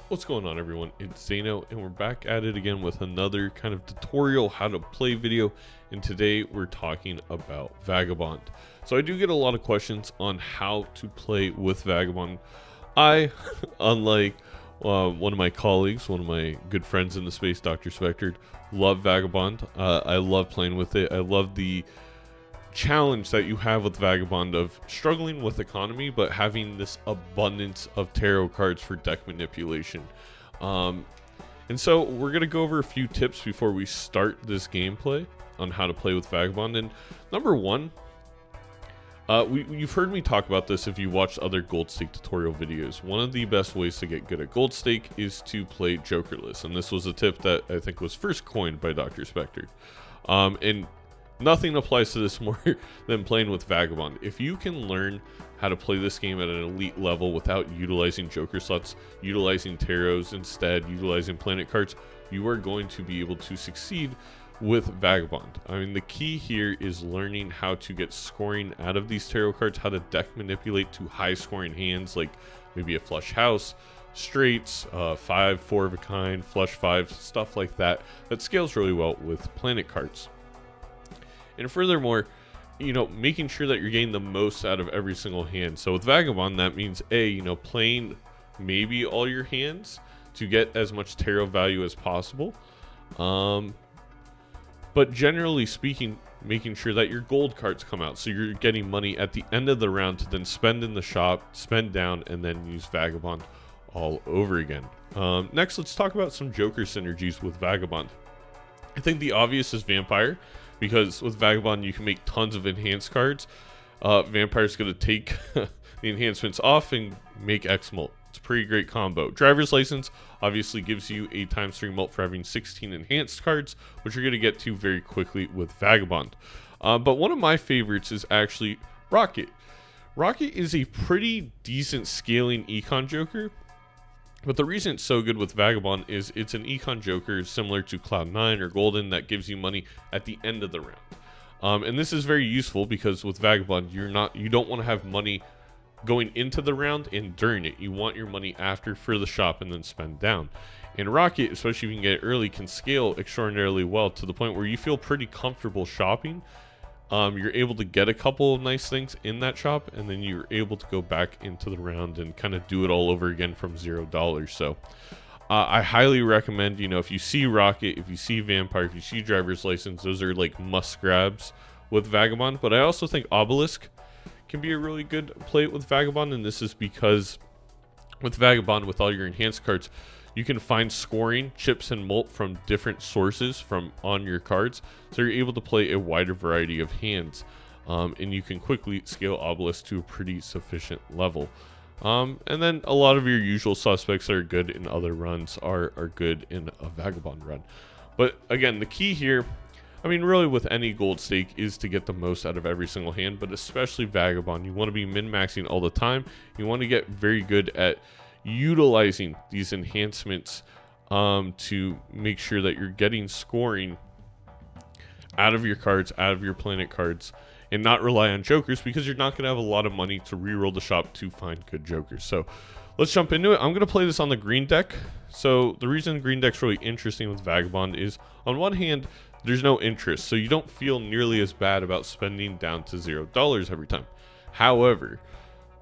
What's going on, everyone? It's Zano, and we're back at it again with another kind of tutorial how to play video, and today we're talking about Vagabond. So I do get a lot of questions on how to play with Vagabond. I, unlike one of my colleagues, one of my good friends in the space, Dr. Spectred, love Vagabond. I love playing with it. I love the challenge that you have with Vagabond of struggling with economy but having this abundance of tarot cards for deck manipulation. And so we're going to go over a few tips before we start this gameplay on how to play with Vagabond. And number one, you've heard me talk about this if you watched other gold stake tutorial videos. One of the best ways to get good at gold stake is to play jokerless, and this was a tip that I think was first coined by Dr. Spectred. And nothing applies to this more than playing with Vagabond. If you can learn how to play this game at an elite level without utilizing Joker slots, utilizing tarots instead, utilizing planet cards, you are going to be able to succeed with Vagabond. I mean, the key here is learning how to get scoring out of these tarot cards, how to deck manipulate to high scoring hands like maybe a flush house, straights, 5, 4 of a kind, flush 5, stuff like that. That scales really well with planet cards. And furthermore, making sure that you're getting the most out of every single hand. So with Vagabond, that means playing maybe all your hands to get as much tarot value as possible. But generally speaking, making sure that your gold cards come out, so you're getting money at the end of the round to then spend in the shop, spend down, and then use Vagabond all over again. Next, let's talk about some Joker synergies with Vagabond. I think the obvious is Vampire, because with Vagabond you can make tons of enhanced cards. Vampire's going to take the enhancements off and make X-Molt. It's a pretty great combo. Driver's License obviously gives you a ×3 mult for having 16 enhanced cards, which you're going to get to very quickly with Vagabond. But one of my favorites is actually Rocket. Rocket is a pretty decent scaling econ Joker. But the reason it's so good with Vagabond is it's an econ Joker similar to Cloud9 or Golden that gives you money at the end of the round. And this is very useful because with Vagabond, you don't want to have money going into the round and during it. You want your money after for the shop and then spend down. And Rocket, especially if you can get it early, can scale extraordinarily well to the point where you feel pretty comfortable shopping. You're able to get a couple of nice things in that shop, and then you're able to go back into the round and kind of do it all over again from $0. So I highly recommend, if you see Rocket, if you see Vampire, if you see Driver's License, those are like must grabs with Vagabond. But I also think Obelisk can be a really good play with Vagabond, and this is because with Vagabond, with all your enhanced cards, you can find scoring chips and mult from different sources from on your cards, so you're able to play a wider variety of hands, and you can quickly scale Obelisk to a pretty sufficient level. And then a lot of your usual suspects that are good in other runs are good in a Vagabond run. But again, the key here, I mean, really with any gold stake, is to get the most out of every single hand, but especially Vagabond. You want to be min-maxing all the time. You want to get very good at utilizing these enhancements to make sure that you're getting scoring out of your cards, out of your planet cards, and not rely on jokers, because you're not going to have a lot of money to reroll the shop to find good jokers. So let's jump into it. I'm going to play this on the green deck. So the reason the green deck's really interesting with Vagabond is, on one hand, there's no interest, so you don't feel nearly as bad about spending down to $0 every time. However,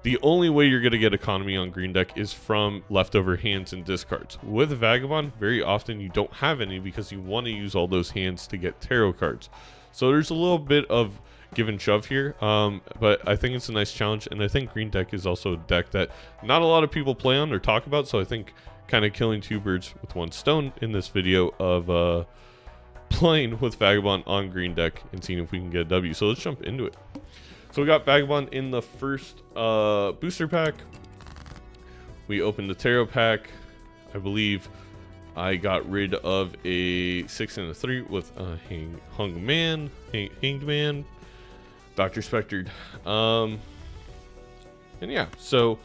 the only way you're going to get economy on green deck is from leftover hands and discards. With Vagabond, very often you don't have any because you want to use all those hands to get tarot cards. So there's a little bit of give and shove here, but I think it's a nice challenge, and I think green deck is also a deck that not a lot of people play on or talk about, so I think kind of killing two birds with one stone in this video of playing with Vagabond on green deck and seeing if we can get a W. So let's jump into it. So we got Vagabond in the first booster pack. We opened the tarot pack. I believe I got rid of a 6 and a 3 with a hanged man, Dr. Spectred. And yeah, so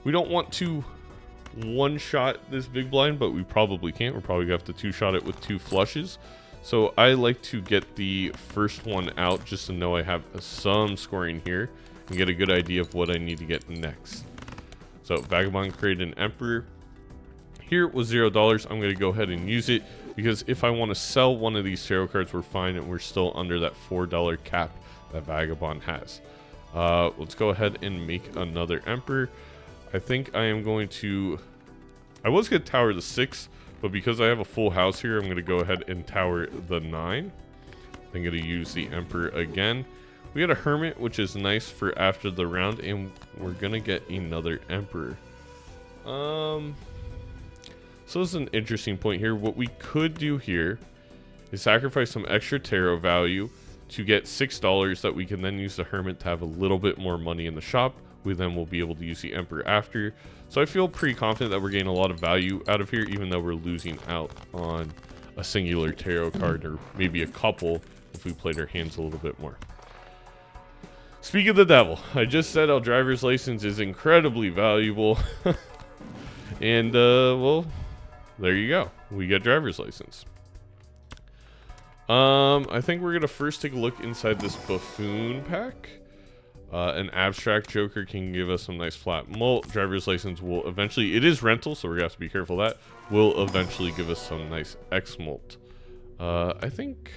we don't want to one-shot this big blind, but we probably can't. We're probably going to have to two-shot it with 2 flushes. So I like to get the first one out just to know I have some scoring here and get a good idea of what I need to get next. So Vagabond created an Emperor. Here with $0, I'm going to go ahead and use it because if I want to sell one of these tarot cards, we're fine and we're still under that $4 cap that Vagabond has. Let's go ahead and make another Emperor. I think I am going to... I was going to tower the 6, but because I have a full house here, I'm going to go ahead and tower the 9. I'm going to use the Emperor again. We got a Hermit, which is nice for after the round, and we're going to get another Emperor. So this is an interesting point here. What we could do here is sacrifice some extra tarot value to get $6 that we can then use the Hermit to have a little bit more money in the shop. We then will be able to use the Emperor after. So I feel pretty confident that we're getting a lot of value out of here, even though we're losing out on a singular tarot card, or maybe a couple if we played our hands a little bit more. Speaking of the devil, I just said our driver's license is incredibly valuable. And, well, there you go. We get driver's license. I think we're going to first take a look inside this buffoon pack. An abstract Joker can give us some nice flat mult. Driver's license will eventually, it is rental, so we're going to have to be careful of that. Will eventually give us some nice X mult. I think,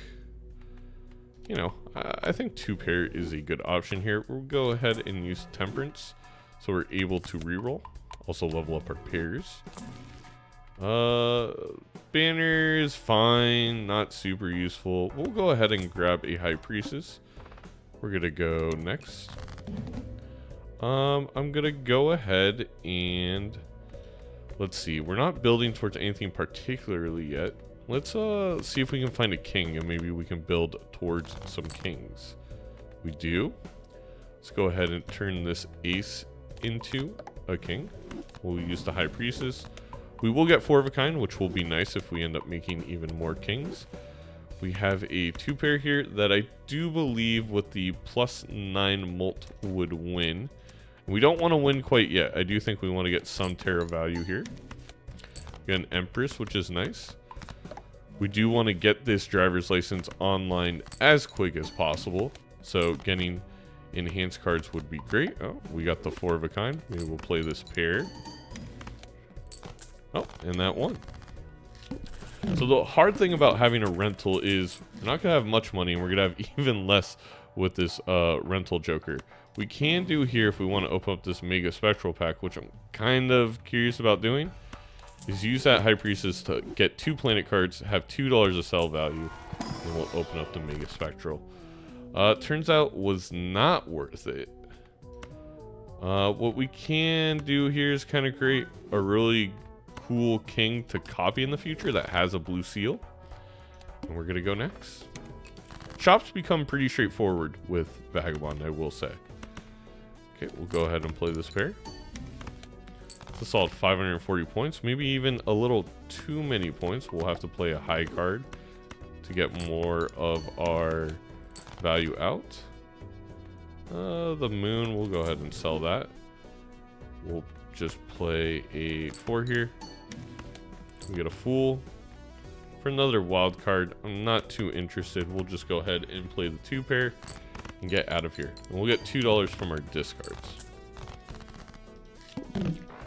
you know, I think 2-pair is a good option here. We'll go ahead and use Temperance, so we're able to reroll. Also level up our pairs. Banners, fine, not super useful. We'll go ahead and grab a High Priestess. We're gonna go next. I'm gonna go ahead and let's see. We're not building towards anything particularly yet. Let's see if we can find a king and maybe we can build towards some kings. We do. Let's go ahead and turn this ace into a king. We'll use the High Priestess. We will get 4 of a kind, which will be nice if we end up making even more kings. We have a 2-pair here that I do believe with the +9 mult would win. We don't want to win quite yet. I do think we want to get some tarot value here. We got an Empress, which is nice. We do want to get this driver's license online as quick as possible. So getting enhanced cards would be great. Oh, we got the 4 of a kind. Maybe we'll play this pair. Oh, and that one. So the hard thing about having a rental is we're not going to have much money, and we're going to have even less with this rental Joker. We can do here, if we want to open up this Mega Spectral pack, which I'm kind of curious about doing, is use that High Priestess to get 2 planet cards, have $2 of sell value, and we'll open up the Mega Spectral. Turns out was not worth it. What we can do here is kind of create a really cool king to copy in the future that has a blue seal. And we're gonna go next. Shops become pretty straightforward with Vagabond, I will say. Okay, we'll go ahead and play this pair. It's a solid 540 points, maybe even a little too many points. We'll have to play a high card to get more of our value out. The moon, we'll go ahead and sell that. We'll just play a 4 here. We get a fool. For another wild card, I'm not too interested. We'll just go ahead and play the 2-pair and get out of here. And we'll get $2 from our discards.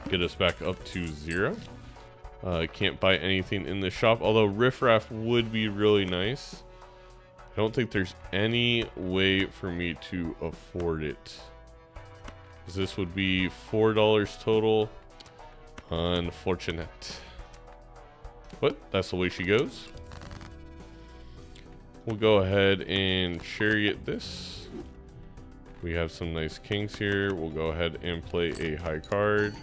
Get us back up to 0. Can't buy anything in the shop, although riffraff would be really nice. I don't think there's any way for me to afford it. This would be $4 total. Unfortunate. But that's the way she goes. We'll go ahead and chariot this. We have some nice kings here. We'll go ahead and play a high card.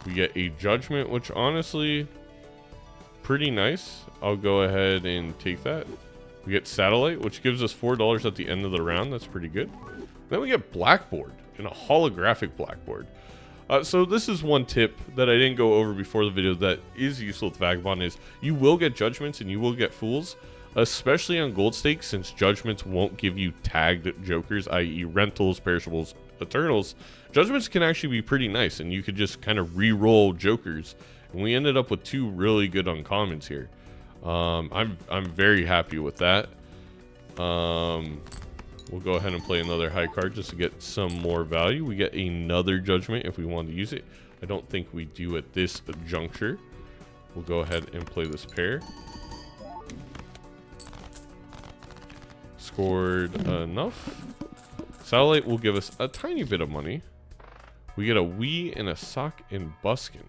We get a judgment, which honestly, pretty nice. I'll go ahead and take that. We get satellite, which gives us $4 at the end of the round. That's pretty good. Then we get blackboard, and a holographic blackboard. So this is one tip that I didn't go over before the video that is useful with Vagabond is you will get judgments and you will get fools, especially on gold stakes, since judgments won't give you tagged jokers, i.e. rentals, perishables, eternals. Judgments can actually be pretty nice, and you could just kind of re-roll jokers. And we ended up with 2 really good uncommons here. I'm very happy with that. We'll go ahead and play another high card just to get some more value. We get another judgment if we want to use it. I don't think we do at this juncture. We'll go ahead and play this pair. Scored enough. Satellite will give us a tiny bit of money. We get a Wii and a sock and buskin.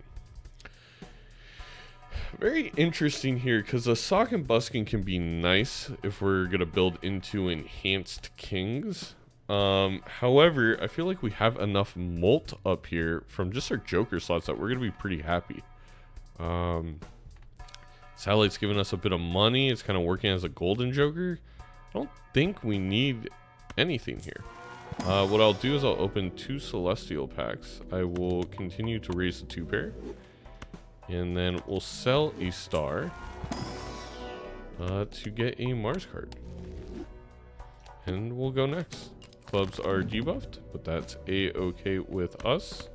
Very interesting here, because a sock and buskin can be nice if we're going to build into enhanced kings. However, I feel like we have enough molt up here from just our Joker slots that we're going to be pretty happy. Satellite's giving us a bit of money. It's kind of working as a golden Joker. I don't think we need anything here. What I'll do is I'll open 2 celestial packs. I will continue to raise the 2 pair. And then we'll sell a star to get a Mars card. And we'll go next. Clubs are debuffed, but that's a-okay with us.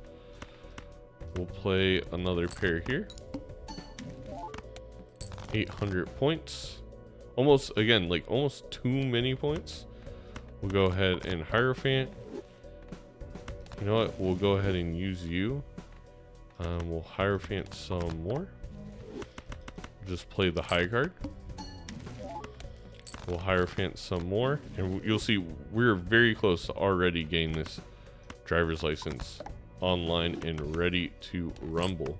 We'll play another pair here. 800 points. Almost, again, like almost too many points. We'll go ahead and Hierophant. You know what? We'll go ahead and use you. We'll Hierophant some more. Just play the high card. We'll Hierophant some more. And you'll see we're very close to already getting this driver's license online and ready to rumble.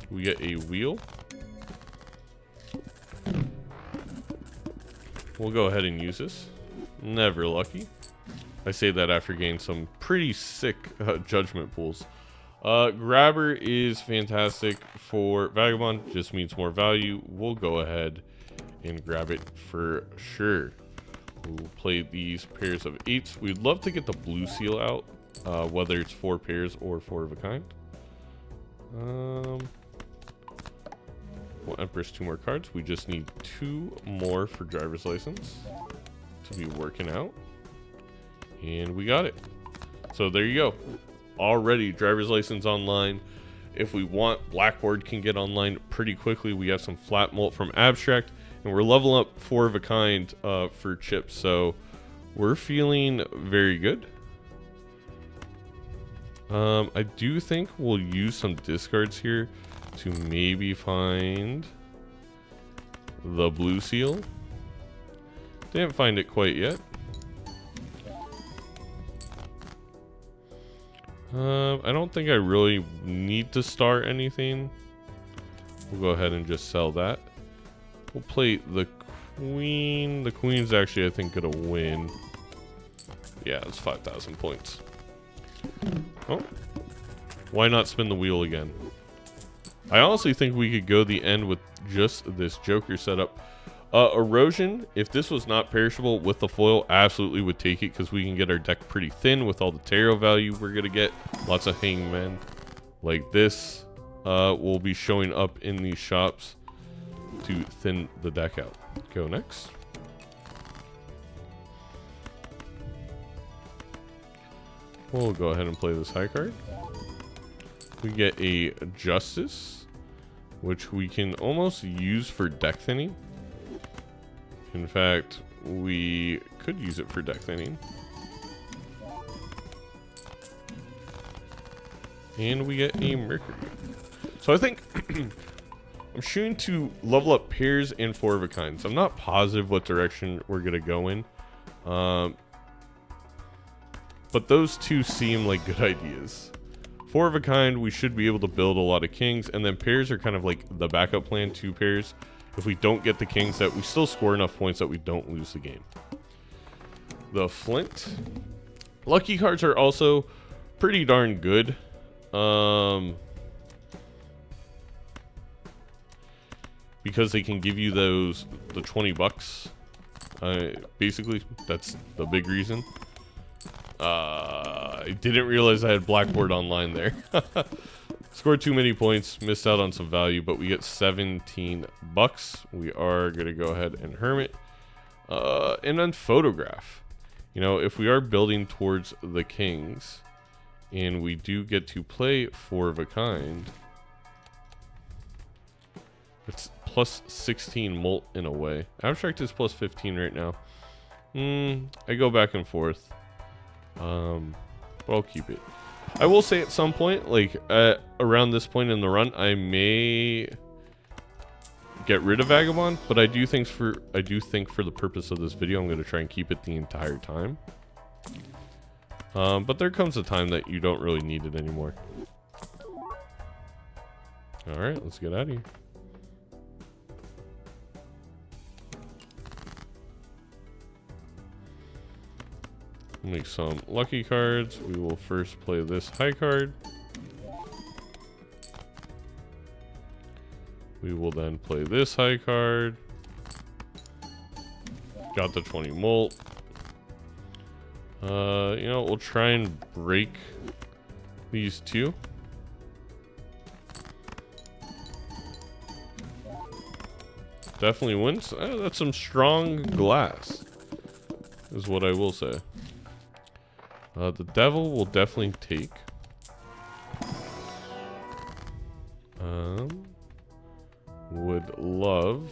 We get a wheel. We'll go ahead and use this. Never lucky. I say that after getting some pretty sick judgment pools. Grabber is fantastic for Vagabond. Just means more value. We'll go ahead and grab it for sure. We'll play these pairs of 8s. We'd love to get the blue seal out, whether it's 4 pairs or 4 of a kind. We'll Empress 2 more cards. We just need 2 more for driver's license to be working out. And we got it. So there you go. Already driver's license online. If we want, Blackboard can get online pretty quickly. We have some flat molt from Abstract, and we're leveling up 4 of a kind for chips. So we're feeling very good. I do think we'll use some discards here to maybe find the blue seal. Didn't find it quite yet. I don't think I really need to start anything. We'll go ahead and just sell that. We'll play the queen. The queen's actually, I think, gonna win. Yeah, it's 5,000 points. Oh, why not spin the wheel again? I honestly think we could go the end with just this Joker setup. Erosion, if this was not perishable with the foil, absolutely would take it, because we can get our deck pretty thin with all the tarot value we're going to get. Lots of hangmen like this will be showing up in these shops to thin the deck out. Go next. We'll go ahead and play this high card. We get a Justice, which we can almost use for deck thinning. In fact, we could use it for deck thinning. And we get a Mercury. So I think I'm shooting to level up pairs and 4 of a kinds. I'm not positive what direction we're going to go in. But those 2 seem like good ideas. 4 of a kind, we should be able to build a lot of kings. And then pairs are kind of like the backup plan, 2 pairs. If we don't get the kings, that we still score enough points that we don't lose the game. The Flint. Lucky cards are also pretty darn good. Because they can give you the 20 bucks. Basically, that's the big reason. I didn't realize I had Blackboard online there. Scored too many points, missed out on some value, but we get 17 bucks. We are going to go ahead and Hermit. And then Photograph. You know, if we are building towards the kings, and we do get to play 4 of a kind, it's plus 16 molt in a way. Abstract is plus 15 right now. I go back and forth. But I'll keep it. I will say at some point, like around this point in the run, I may get rid of Vagabond, but I do think for the purpose of this video, I'm going to try and keep it the entire time. But there comes a time that you don't really need it anymore. All right, let's get out of here. Make some lucky cards. We will first play this high card. We will then play this high card. Got the 20 molt. You know, we'll try and break these two. Definitely wins. That's some strong glass, is what I will say. The devil will definitely take. Would love.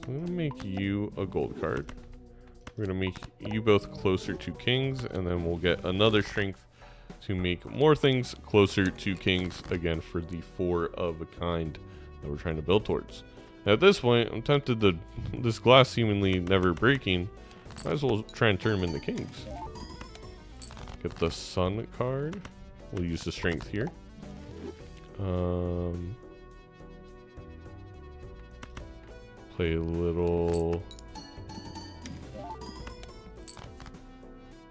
I'm gonna make you a gold card. We're gonna make you both closer to kings, and then we'll get another strength to make more things closer to kings again for the 4 of a kind that we're trying to build towards. At this point, I'm tempted to, this glass seemingly never breaking, might as well try and turn them into kings. Get the sun card. We'll use the strength here. Play a little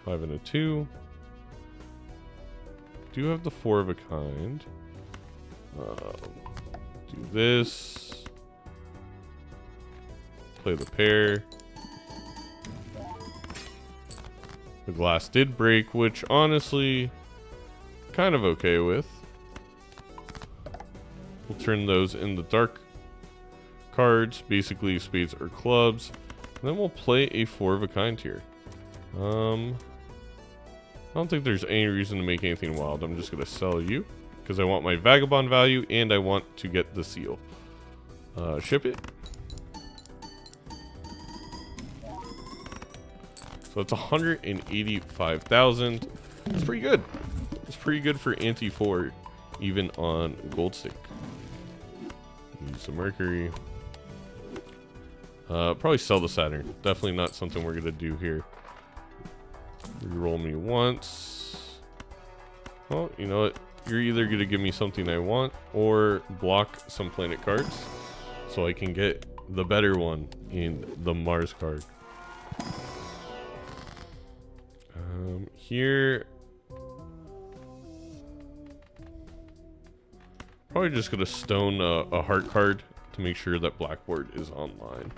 5 and a 2. Do have the 4 of a kind. Do this. Play the pair. The glass did break, which honestly, kind of okay with. We'll turn those in the dark cards, basically spades or clubs. And then we'll play a 4 of a kind here. I don't think there's any reason to make anything wild. I'm just going to sell you because I want my Vagabond value and I want to get the seal. Ship it. So it's 185,000. That's pretty good. It's pretty good for anti-4, even on gold stake. Use the Mercury. Probably sell the Saturn. Definitely not something we're gonna do here. Reroll me once. Well, you know what? You're either gonna give me something I want or block some planet cards, so I can get the better one in the Mars card. Here, probably just gonna stone a heart card to make sure that Blackboard is online.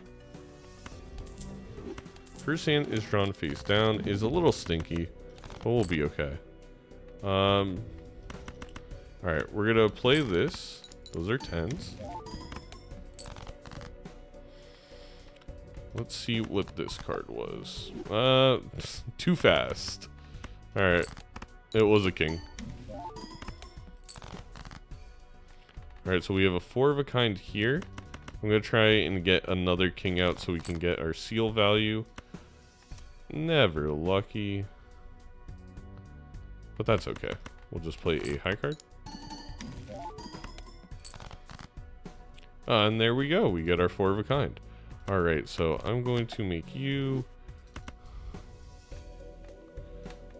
First hand is drawn face down, is a little stinky, but we'll be okay. Alright, we're gonna play this. Those are 10s. Let's see what this card was. Too fast. Alright, it was a king. Alright, so we have a 4 of a kind here. I'm gonna try and get another king out so we can get our seal value. Never lucky. But that's okay. We'll just play a high card. And there we go. We get our 4 of a kind. Alright, so I'm going to make you...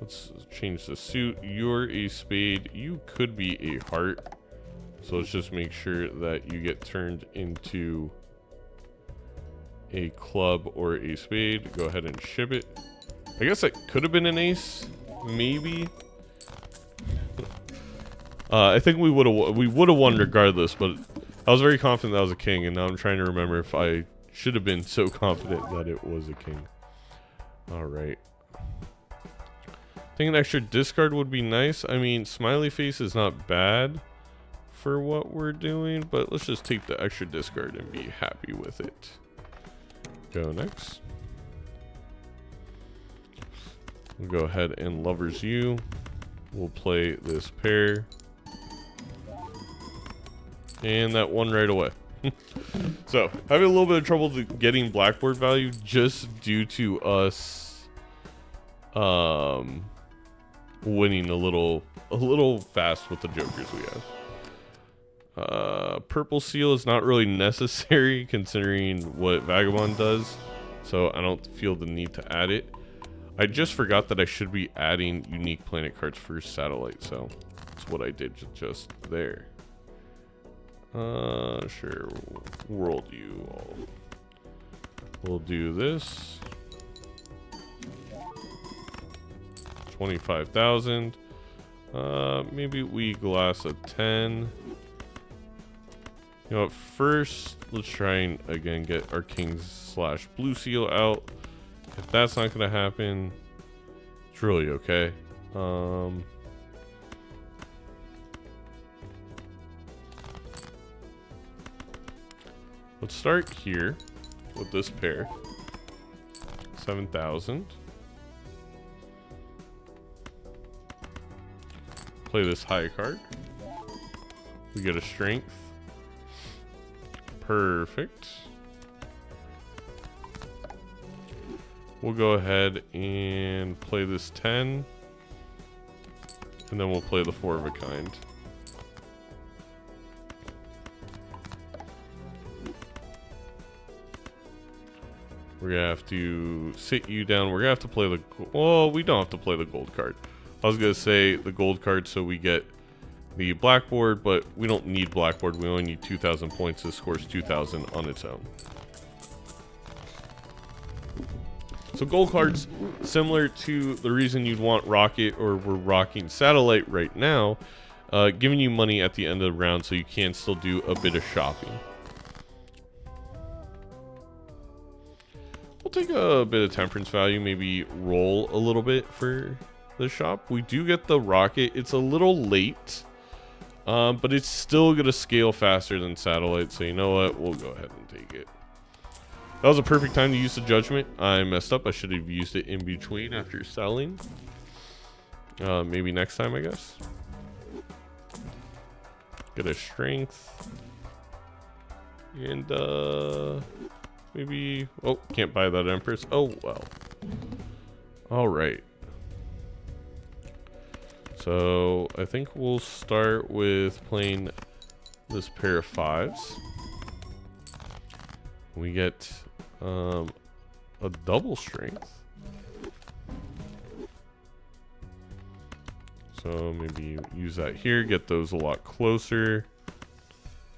Let's change the suit. You're a spade. You could be a heart. So let's just make sure that you get turned into a club or a spade. Go ahead and ship it. I guess that could have been an ace. Maybe. I think we would have won regardless, but I was very confident that was a king, and now I'm trying to remember if I should have been so confident that it was a king. Alright. I think an extra discard would be nice. I mean, smiley face is not bad for what we're doing, but let's just take the extra discard and be happy with it. Go next. We'll go ahead and lovers you. We'll play this pair. And that one right away. So, having a little bit of trouble getting Blackboard value just due to us winning a little fast with the jokers we have. Purple seal is not really necessary considering what Vagabond does, so I don't feel the need to add it. I just forgot that I should be adding unique planet cards for satellite, so that's what I did just there. Sure, world U. We'll do this. 25,000. Maybe we glass a 10. You know what, first, let's try and, again, get our Kings / Blue Seal out. If that's not going to happen, it's really okay. Let's start here with this pair. 7,000. Play this high card. We get a strength. Perfect. We'll go ahead and play this 10. And then we'll play the 4 of a kind. We're gonna have to sit you down. We're gonna have to play the... Well, we don't have to play the gold card. I was gonna say the gold card so we get the blackboard, but we don't need blackboard. We only need 2,000 points. This scores 2,000 on its own. So gold cards, similar to the reason you'd want rocket, or we're rocking satellite right now, giving you money at the end of the round so you can still do a bit of shopping. We'll take a bit of temperance value, maybe roll a little bit for the shop. We do get the rocket. It's a little late. But it's still going to scale faster than satellite, so you know what? We'll go ahead and take it. That was a perfect time to use the judgment. I messed up. I should have used it in between after selling. Maybe next time, I guess. Get a strength. And, maybe... Oh, can't buy that Empress. Oh, well. Alright. So I think we'll start with playing this pair of 5s. We get a double strength. So maybe use that here, get those a lot closer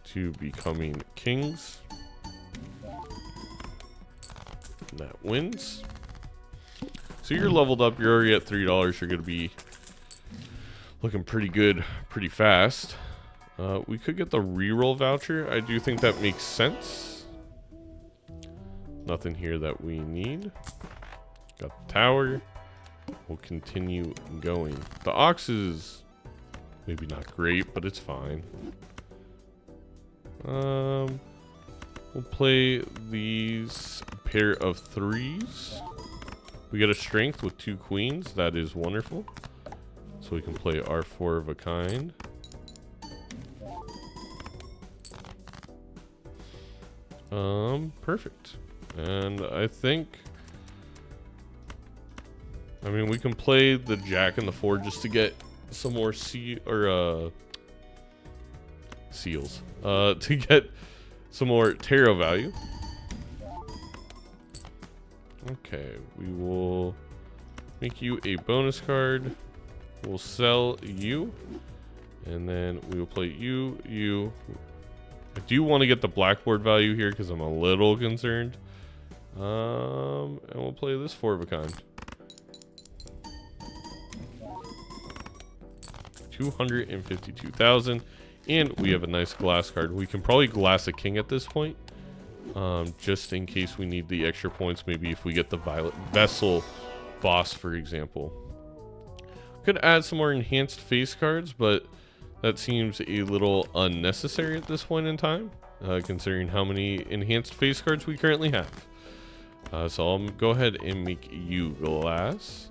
to becoming kings. That wins. So you're leveled up, you're already at $3, you're going to be looking pretty good, pretty fast. We could get the reroll voucher. I do think that makes sense. Nothing here that we need. Got the tower. We'll continue going. The ox is maybe not great, but it's fine. We'll play these pair of 3s. We get a strength with 2 queens. That is wonderful. So we can play our 4 of a kind. Perfect. And I think... I mean, we can play the Jack and the 4 just to get some more seals. To get some more tarot value. Okay, we will make you a bonus card. We'll sell you, and then we will play you. I do want to get the blackboard value here because I'm a little concerned. And we'll play this 4 of a kind. 252,000, and we have a nice glass card. We can probably glass a king at this point, just in case we need the extra points. Maybe if we get the Violet Vessel boss, for example. Could add some more enhanced face cards, but that seems a little unnecessary at this point in time, considering how many enhanced face cards we currently have. So I'll go ahead and make you glass.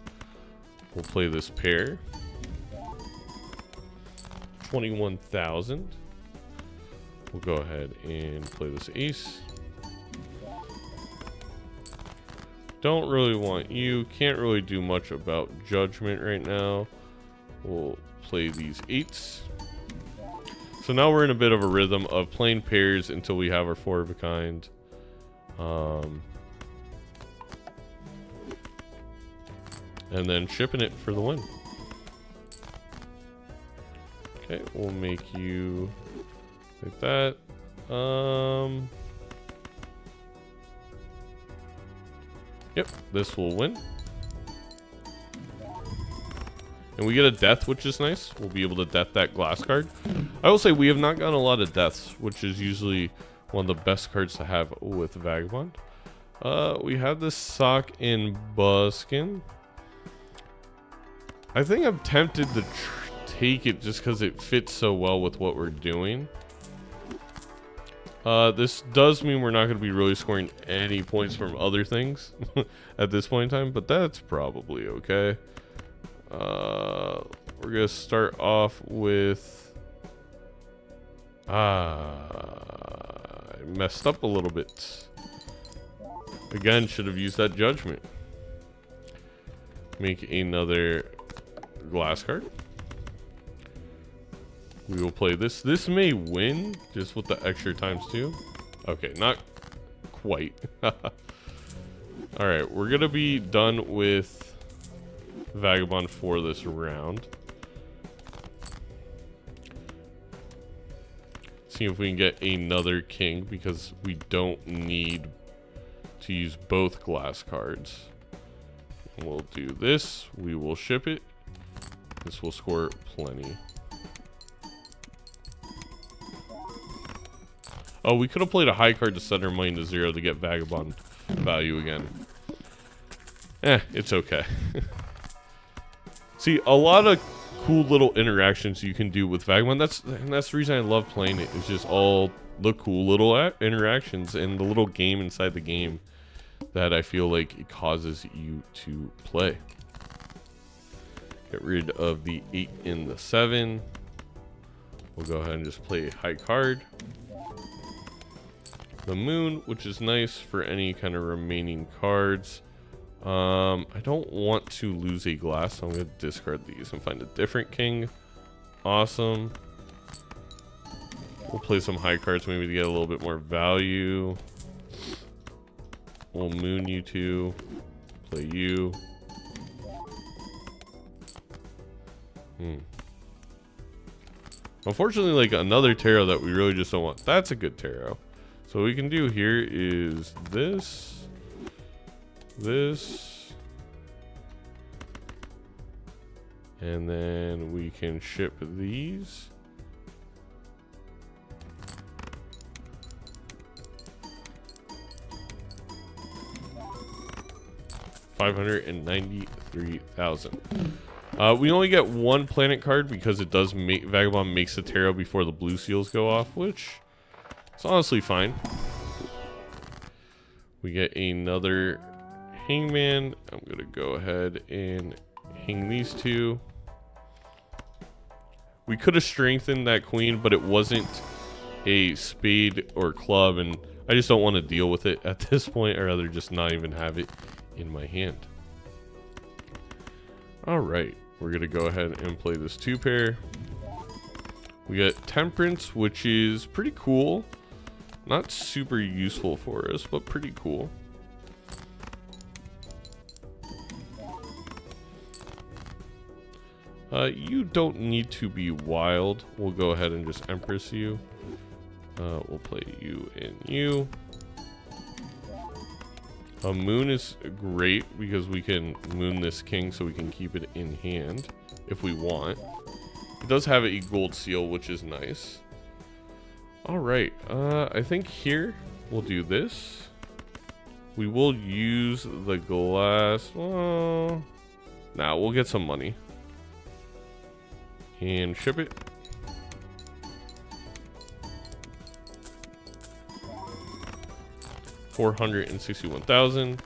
We'll play this pair. 21,000. We'll go ahead and play this ace. Don't really want you. Can't really do much about judgment right now. We'll play these 8s. So now we're in a bit of a rhythm of playing pairs until we have our 4 of a kind. And then shipping it for the win. Okay, we'll make you like that. Yep, this will win. And we get a death, which is nice. We'll be able to death that glass card. I will say we have not gotten a lot of deaths, which is usually one of the best cards to have with Vagabond. We have this sock in Buskin. I think I'm tempted to take it just because it fits so well with what we're doing. This does mean we're not going to be really scoring any points from other things at this point in time, but that's probably okay. We're going to start off with... I messed up a little bit. Again, should have used that judgment. Make another glass card. We will play this. This may win just with the extra ×2. Okay, not quite. Alright, we're going to be done with Vagabond for this round. See if we can get another king because we don't need to use both glass cards. And we'll do this. We will ship it. This will score plenty. Oh, we could have played a high card to set our money to 0 to get Vagabond value again. It's okay. See, a lot of cool little interactions you can do with Vagabond. That's the reason I love playing it. It's just all the cool little interactions and the little game inside the game that I feel like it causes you to play. Get rid of the 8 and the 7. We'll go ahead and just play a high card. The moon, which is nice for any kind of remaining cards. I don't want to lose a glass, so I'm going to discard these and find a different king. Awesome. We'll play some high cards maybe to get a little bit more value. We'll moon you two. Play you. Unfortunately, like another tarot that we really just don't want. That's a good tarot. So what we can do here is this, and then we can ship these. $593,000. We only get one planet card because it does make Vagabond makes the tarot before the blue seals go off, which is honestly fine. We get another hangman. I'm gonna go ahead and hang these two. We could have strengthened that queen, but it wasn't a spade or club, and I just don't want to deal with it at this point. I'd rather just not even have it in my hand. All right, we're gonna go ahead and play this 2-pair. We got Temperance, which is pretty cool. Not super useful for us, but pretty cool. You don't need to be wild. We'll go ahead and just Empress you. We'll play you and you. A moon is great because we can moon this king so we can keep it in hand if we want. It does have a gold seal, which is nice. All right, I think here we'll do this. We will use the glass. Well, nah, we'll get some money and ship it. $461,000.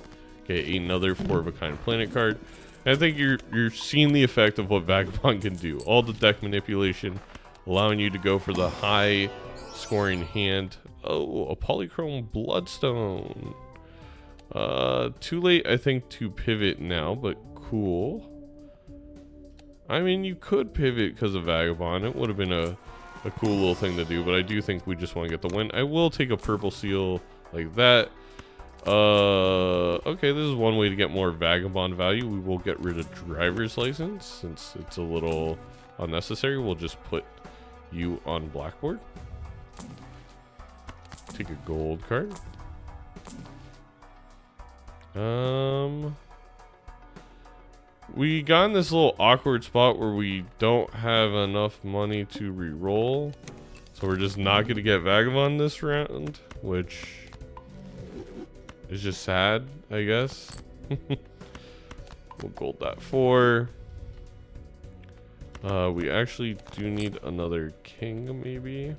Okay, another 4-of-a-kind planet card. And I think you're seeing the effect of what Vagabond can do. All the deck manipulation, allowing you to go for the high scoring hand. Oh, a polychrome bloodstone. Too late, I think, to pivot now, but cool. I mean, you could pivot because of Vagabond. It would have been a cool little thing to do, but I do think we just want to get the win. I will take a purple seal like that. Okay, this is one way to get more Vagabond value. We will get rid of driver's license since it's a little unnecessary. We'll just put you on blackboard. Take a gold card. We got in this little awkward spot where we don't have enough money to re-roll. So we're just not going to get Vagabond this round, which is just sad, I guess. We'll gold that 4. We actually do need another king, maybe.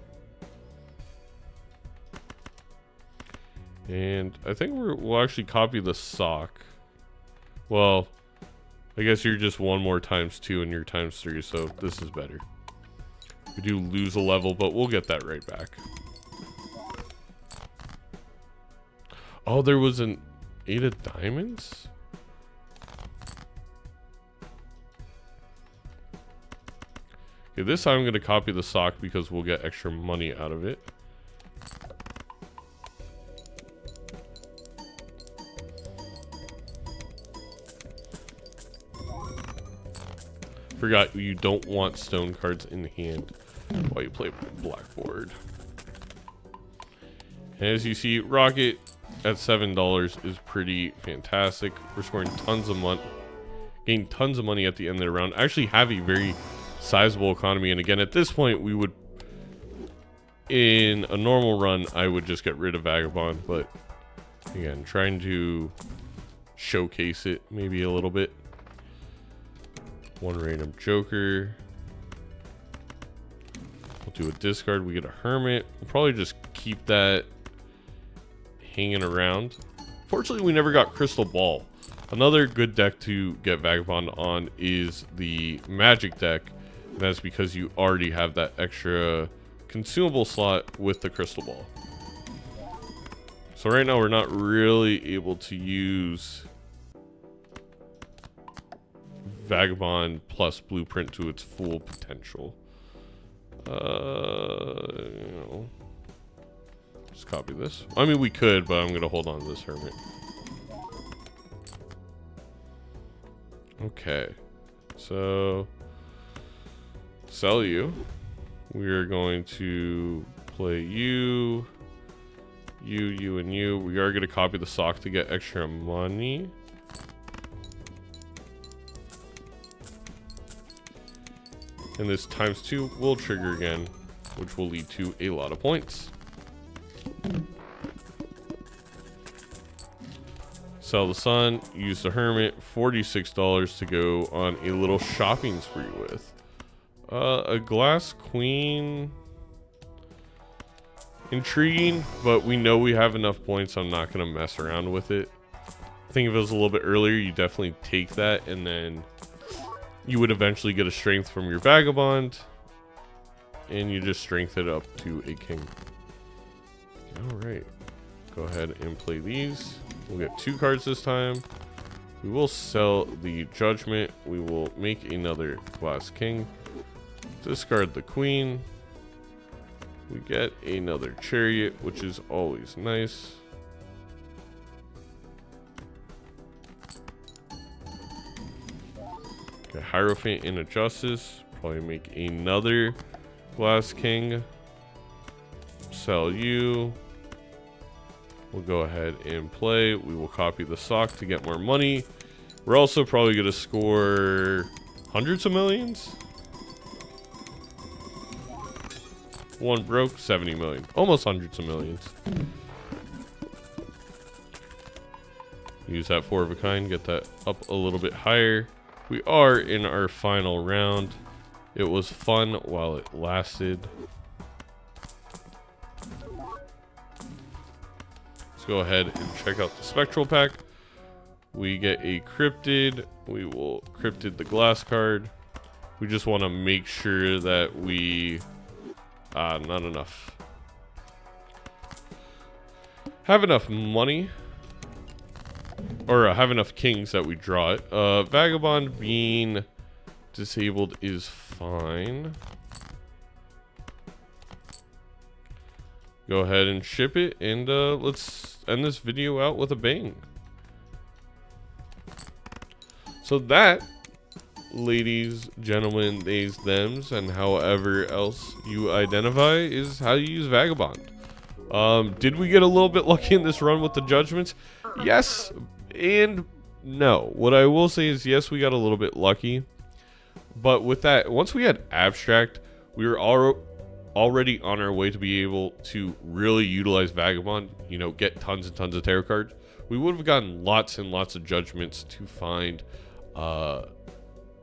And I think we'll actually copy the sock. Well, I guess you're just 1 more ×2 and you're ×3, so this is better. We do lose a level, but we'll get that right back. Oh, there was an 8 of diamonds? Okay, this time I'm going to copy the sock because we'll get extra money out of it. Forgot you don't want stone cards in hand while you play blackboard. And as you see, Rocket at $7 is pretty fantastic. We're scoring tons of money, getting tons of money at the end of the round. Actually have a very sizable economy, and again at this point we would, in a normal run, I would just get rid of Vagabond, but again trying to showcase it maybe a little bit. 1 random Joker. We'll do a discard. We get a Hermit. We'll probably just keep that hanging around. Fortunately, we never got Crystal Ball. Another good deck to get Vagabond on is the Magic deck. And that's because you already have that extra consumable slot with the Crystal Ball. So right now we're not really able to use Vagabond plus Blueprint to its full potential. You know, just copy this. I mean, we could, but I'm gonna hold on to this Hermit. Okay, so sell you. We are going to play you, and you. We are gonna copy the sock to get extra money. And this ×2 will trigger again, which will lead to a lot of points. Sell the Sun, use the Hermit, $46 to go on a little shopping spree with. A Glass Queen, intriguing, but we know we have enough points, so I'm not going to mess around with it. I think if it was a little bit earlier, you definitely take that, and then you would eventually get a strength from your Vagabond, and you just strength it up to a king. Alright, go ahead and play these. We'll get 2 cards this time. We will sell the Judgment. We will make another Glass King. Discard the Queen. We get another Chariot, which is always nice. Okay, Hierophant and a Justice. Probably make another Glass King. Sell you. We'll go ahead and play. We will copy the sock to get more money. We're also probably going to score hundreds of millions. 1 broke, 70 million. Almost hundreds of millions. Use that 4 of a kind, get that up a little bit higher. We are in our final round. It was fun while it lasted. Let's go ahead and check out the Spectral pack. We get a Cryptid. We will Cryptid the Glass card. We just want to make sure that we... not enough. Have enough money. Or have enough kings that we draw it. Vagabond being disabled is fine. Go ahead and ship it, and let's end this video out with a bang. So that, ladies, gentlemen, theys, thems, and however else you identify, is how you use Vagabond. Did we get a little bit lucky in this run with the judgments? Yes and no. What I will say is, yes, we got a little bit lucky. But with that, once we had abstract, we were already on our way to be able to really utilize Vagabond, you know, get tons and tons of tarot cards. We would have gotten lots and lots of judgments to find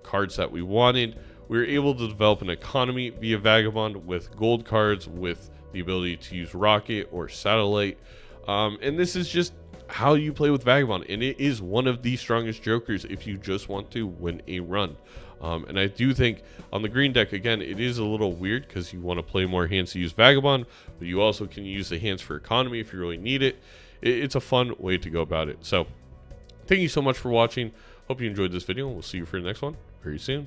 cards that we wanted. We were able to develop an economy via Vagabond with gold cards, with the ability to use rocket or satellite. And this is just how you play with Vagabond, and it is one of the strongest jokers if you just want to win a run. And I do think on the green deck, again, it is a little weird because you want to play more hands to use Vagabond, but you also can use the hands for economy if you really need it. It's a fun way to go about it. So thank you so much for watching. Hope you enjoyed this video, and we'll see you for the next one very soon.